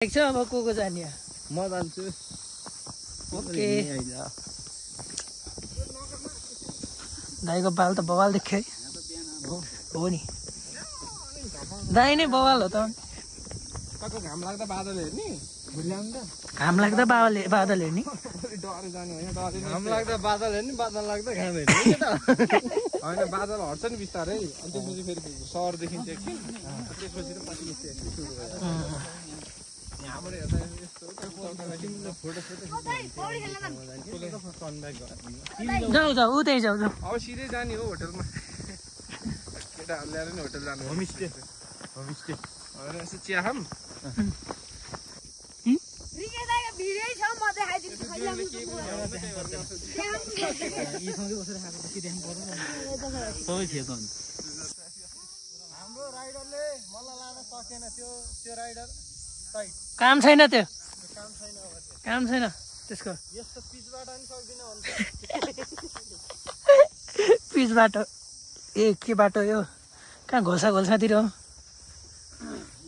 एक छ अब को जाने म जान्छु ओके दाइको बाल त बवाल देख्यो है हो नि दाइ नै बवाल हो त कको घाम लाग्दा बादल हेर्ने भुल्याउँदा घाम लाग्दा बादल हेर्ने डरे जाने होइन डरे घाम लाग्दा बादल हेर्ने बादल लाग्दा घाम हेर्ने के त होइन बादल हट्छ नि बिस्तारै अनि त्यसपछि फेरि सहर देखिन्छ एकछिन त्यसपछि त पछि निस्किन्छ सुरु भयो यहाँबाट हेर्दा यस्तो जाऊ जाऊ उतै जाऊ जाऊ अब सिधै जाने हो होटलमा केटाहरू ल्याएर नि होटल जानु होमस्टे होइन यसो चिया खाम हाम्रो राइडरले मलाई लान सकेन त्यो राइडर काम छैन त्यो काम छैन त्यसको यस्तो पिचबाट नि सक्दिन पिच बाटो ए के बाटो यो कहाँ घोल्सातिर हो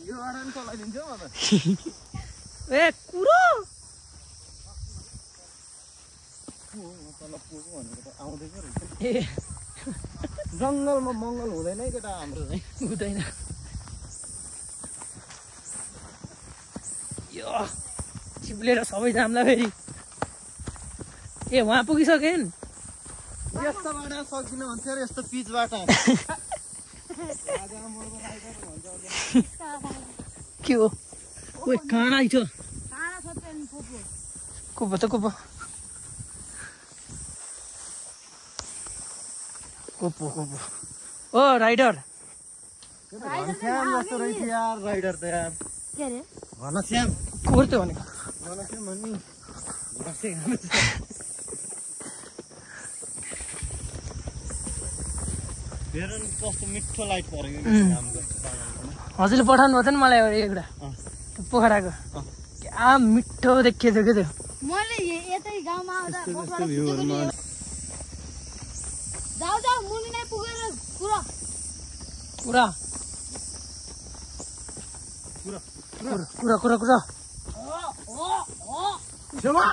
यो अडा नि चलाइदिन्छु म त ए कुरो ए जङ्गलमा मङ्गल हुँदैन है केटा हाम्रो हुँदैन यो चिप्लेर सबै जाम्ला फेरि ए वहाँ पुगिसकेन यस्तो बाटो सक्दिनँ भन्थ्यो यस्तो पिचबाट के हो ओइ कहाँ आइछ कुपो त कुपो ओ राइडर श्याम जस्तो रहेछ यार राइडर त यार के अरे घनश्याम कुकुर त्यो भनेको घनश्याम भन्ने हेर नि कस्तो मिठो लाइट परेको हजुरले पठाउनु भयो त नि मलाई एउटा पोखराको क्या मिठो देखियो थियो क्या त्यो मैले यतै गाउँमा आउँदा जाऊ जाऊ मुनि नै पुगेर कुरा छेवा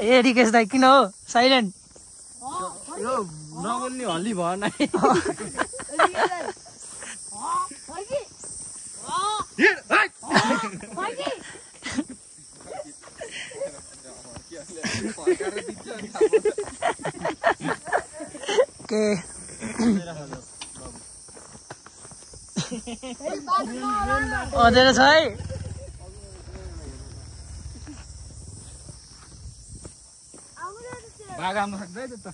ए रिकेश दाइ किन हो साइलेन्ट यो नबोल्ने हल्ली भयो नै के अझै छ है भाग आउनु सक्दैन त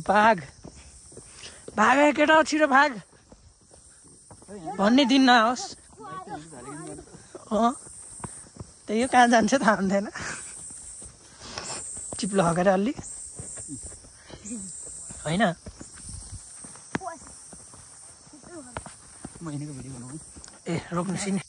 भाग केटा छिटो भाग भन्ने दिन नआओस् त्यही हो कहाँ जान्छ थाहा हुँदैन चिप्लो हगेर अलि होइन ए रोक्नु सिने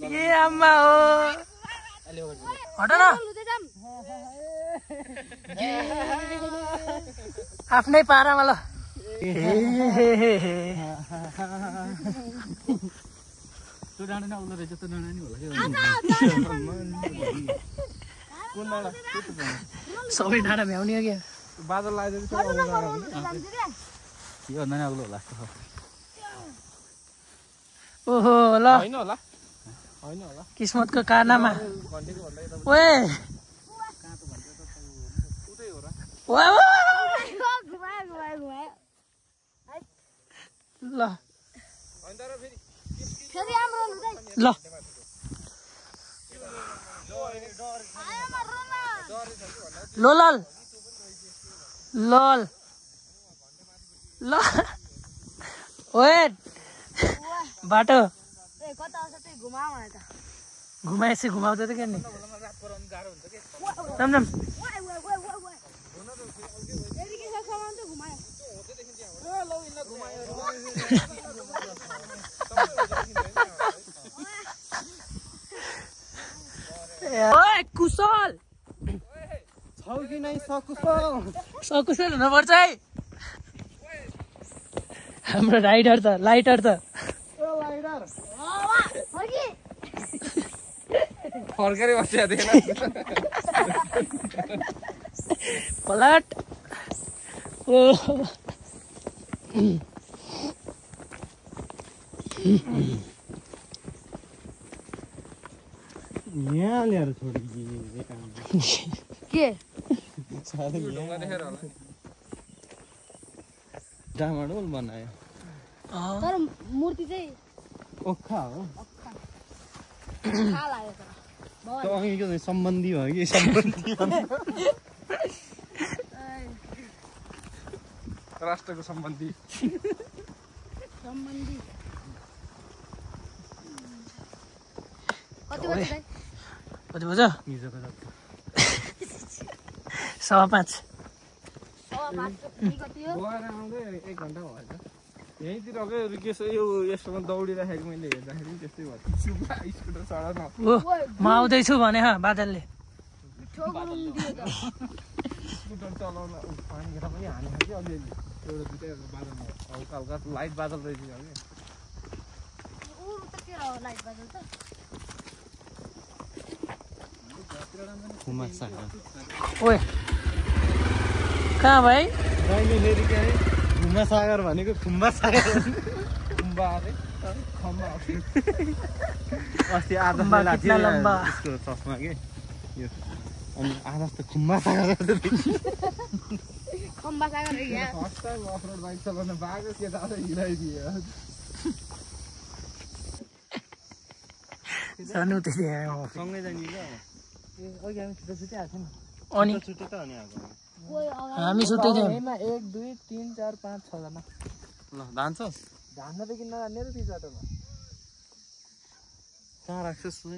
ए आमा हो हट न आफ्नै पारामा ल त्यो डाँडा नै रहेछ त्यो डाँडा नि होला सबै डाँडा भ्याउने हो क्या बादल लाग्यो के भन्दा नि अग्लो होला ओहो ल होइन होला किस्मतको कारनामा ओए ल ल लोलाल लल ल ओए बाटो घुमाएपछि घुमाउँदै त क्या नि राम ओए कुशल छौ कि नै सकुशल सकुशल हुनुपर्छ है हाम्रो राइडर त लाइटर त फर्केर बसिया थिएन पलट ओ यहाँ ल्याएर छोडी के डामाडोल बनायो तर मूर्ति चाहिँ ओखा हो खा लाग्यो तर त्यो अघिको चाहिँ सम्बन्धी भयो कि सम्बन्धी राष्ट्रको सम्बन्धी सम्बन्धी कति बजे कति बज्यो 5:15 कति हो गएर आउँदै 1 घन्टा भएछ यहीँतिरकै रिकेश यो यस्तोमा दौडिराखेको मैले हेर्दाखेरि पनि त्यस्तै भयो स्कुटर चढाउन ओ म आउँदैछु भने बादलले स्कुटर चलाउन पानीखेर पनि हानेको कि अलिअलि एउटा दुइटै बादल हल्का हल्का लाइट बादल रहेछ कि लाइट बादल त ओए कहाँ भाइ अहिले फेरि के अरे खुम्बा सागर भनेको खुम्बा सागर खुम्बा अरे खम्बा अस्ति आधा बेला थियो यसको चस्मा के यो अनि आधा त खुम्बा सागर खम्बा सागर यहाँ फर्स्ट टाइम अफरोड बाइक चलाउन पाएको के त हिँडाइदियो सानो त्यति सँगै जाने क्या अघि हामी छुट्टै छुट्टै आएको थियौँ अनि छुट्टै त अनि आएको हामी छुट्टै थियौँ 1 2 3 4 5 6 जना ल जान्छस् धान्न त किन जाने र ती बाटोमा कहाँ राख्छस् नि